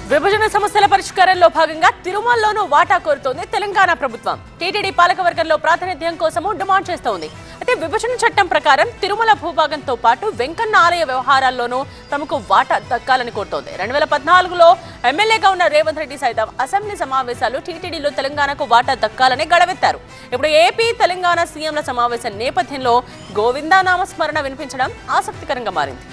విభజన సమస్యల పరిష్కారంలో భాగంగా తిరుమలలోనూ వాటా కోరుతోంది తెలంగాణ ప్రభుత్వం. టీటీడీ పాలకవర్గంలో ప్రాతినిధ్యం కోసము డిమాండ్ చేస్తోంది. అయితే విభజన చట్టం ప్రకారం తిరుమల భూభాగంతో పాటు వెంకన్న ఆలయ వ్యవహారాల్లోనూ తమకు వాటా దక్కాలని కోరుతోంది. 2014లో ఎమ్మెల్యేగా ఉన్న రేవంత్ రెడ్డి సైతం అసెంబ్లీ సమావేశాలు టీటీడీలో తెలంగాణకు వాటా దక్కాలని గళవెత్తారు. ఇప్పుడు ఏపీ తెలంగాణ సీఎంల సమావేశం నేపథ్యంలో గోవిందా నామస్మరణ వినిపించడం ఆసక్తికరంగా మారింది.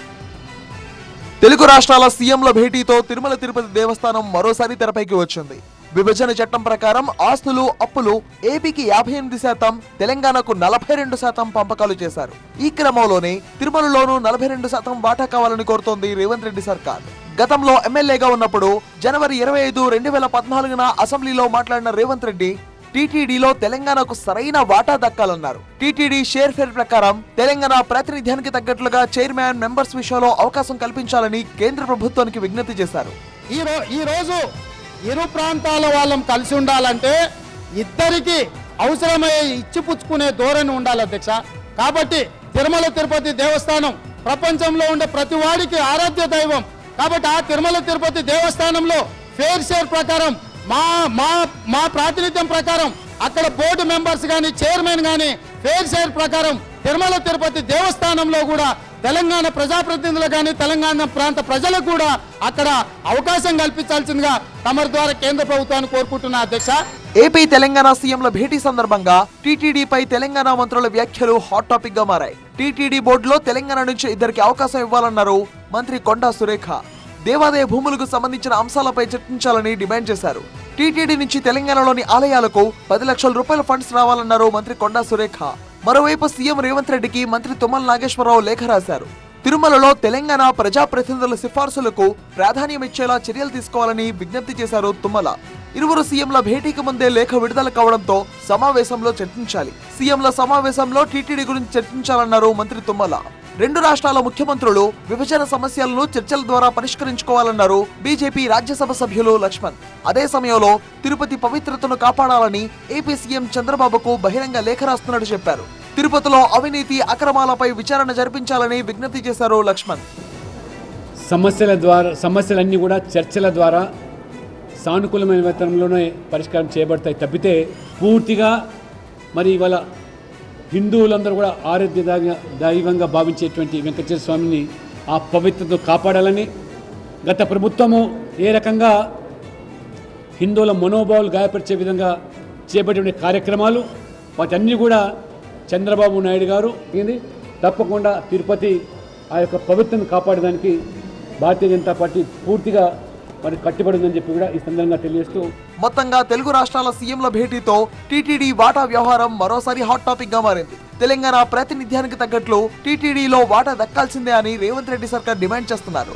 తెలుగు రాష్ట్రాల సీఎంల భేటీతో తిరుమల తిరుపతి దేవస్థానం మరోసారి తెరపైకి వచ్చింది. విభజన చట్టం ప్రకారం ఆస్తులు, అప్పులు ఏపీకి 58%, తెలంగాణకు 42% పంపకాలు చేశారు. ఈ క్రమంలోనే తిరుమలలోనూ 42% వాటా కావాలని కోరుతోంది రేవంత్ రెడ్డి సర్కార్. గతంలో ఎమ్మెల్యేగా ఉన్నప్పుడు జనవరి 25, 2014న అసెంబ్లీలో మాట్లాడిన రేవంత్ రెడ్డి టీటీడీలో తెలంగాణకు సరైన వాటా దక్కాలన్నారు. టీటీడీ షేర్ ఫేర్ ప్రకారం తెలంగాణ ప్రాతినిధ్యానికి తగ్గట్లుగా చైర్మన్, మెంబర్స్ విషయంలో అవకాశం కల్పించాలని కేంద్ర ప్రభుత్వానికి విజ్ఞప్తి చేశారు. ఈ రోజు ఇరు ప్రాంతాల వాళ్ళం కలిసి ఉండాలంటే ఇద్దరికి అవసరమయ్యే ఇచ్చిపుచ్చుకునే ధోరణి ఉండాలి అధ్యక్ష. కాబట్టి తిరుమల తిరుపతి దేవస్థానం ప్రపంచంలో ఉండే ప్రతి వాడికి ఆరాధ్య దైవం. కాబట్టి ఆ తిరుమల తిరుపతి దేవస్థానంలో ఫేర్ షేర్ ప్రకారం మా ప్రాతినిధ్యం ప్రకారం అక్కడ బోర్డు మెంబర్స్ కానీ, చైర్మన్ కానీ ఫేర్ షేర్ ప్రకారం తిరుమల తిరుపతి దేవస్థానంలో కూడా తెలంగాణ ప్రజాప్రతినిధులు కానీ, తెలంగాణ ప్రాంత ప్రజలకు కూడా అక్కడ అవకాశం కల్పించాల్సిందిగా తమరి ద్వారా కేంద్ర ప్రభుత్వాన్ని కోరుకుంటున్నా అధ్యక్ష. ఏపీ తెలంగాణ సీఎంల భేటీ సందర్భంగా టీటీడీపై తెలంగాణ మంత్రుల వ్యాఖ్యలు హాట్ టాపిక్ గా మారాయి. టీటీడీ బోర్డులో తెలంగాణ నుంచి ఇద్దరికి అవకాశం ఇవ్వాలన్నారు మంత్రి కొండా సురేఖ. దేవాదాయ భూములకు సంబంధించిన అంశాలపై చర్చించాలని డిమాండ్ చేశారు. టీటీడీ నుంచి తెలంగాణలోని ఆలయాలకు 10 లక్షల రూపాయల ఫండ్స్ రావాలన్నారు మంత్రి కొండా సురేఖ. మరోవైపు సీఎం రేవంత్ రెడ్డికి మంత్రి తుమ్మల నాగేశ్వరరావు లేఖ రాశారు. తిరుమలలో తెలంగాణ ప్రజాప్రతినిధుల సిఫార్సులకు ప్రాధాన్యం ఇచ్చేలా చర్యలు తీసుకోవాలని విజ్ఞప్తి చేశారు తుమ్మల. ఇరువురు సీఎంల భేటీకి ముందే లేఖ విడుదల కావడంతో సమావేశంలో చర్చించాలి. సీఎంల సమావేశంలో టీటీడీ గురించి చర్చించాలన్నారు మంత్రి తుమ్మల. రెండు రాష్ట్రాల ముఖ్యమంత్రులు విభజన సమస్యలను చర్చల ద్వారా పరిష్కరించుకోవాలన్నారు బీజేపీ రాజ్యసభ సభ్యులు లక్ష్మణ్. అదే సమయంలో తిరుపతి పవిత్రతను కాపాడాలని ఏపీ సీఎం చంద్రబాబుకు బహిరంగ లేఖ రాస్తున్నట్టు చెప్పారు. తిరుపతిలో అవినీతి, అక్రమాలపై విచారణ జరిపించాలని విజ్ఞప్తి చేశారు లక్ష్మణ్. సమస్యలన్నీ కూడా చర్చల ద్వారా సానుకూలమైన విధానంలోనే పరిష్కారం చేయబడతాయి తప్పితే పూర్తిగా మరి ఇవాళ హిందువులందరూ కూడా ఆరాధ్య దైవంగా భావించేటువంటి వెంకటేశ్వర స్వామిని ఆ పవిత్రతను కాపాడాలని గత ప్రభుత్వము ఏ రకంగా హిందువుల మనోభావాలు గాయపరిచే విధంగా చేపట్టే కార్యక్రమాలు వాటన్నీ కూడా చంద్రబాబు నాయుడు గారు తప్పకుండా తిరుపతి ఆ యొక్క పవిత్రను కాపాడడానికి భారతీయ జనతా పార్టీ పూర్తిగా మరి కట్టుబడిందని చెప్పి కూడా ఈ సందర్భంగా తెలియజేస్తూ మొత్తంగా తెలుగు రాష్ట్రాల సీఎంల భేటీతో టీటీడీ వాటా వ్యవహారం మరోసారి హాట్ టాపిక్ గా మారింది. తెలంగాణ ప్రాతినిధ్యానికి తగ్గట్లు టీటీడీలో వాటా దక్కాల్సిందే అని రేవంత్ రెడ్డి సర్కార్ డిమాండ్ చేస్తున్నారు.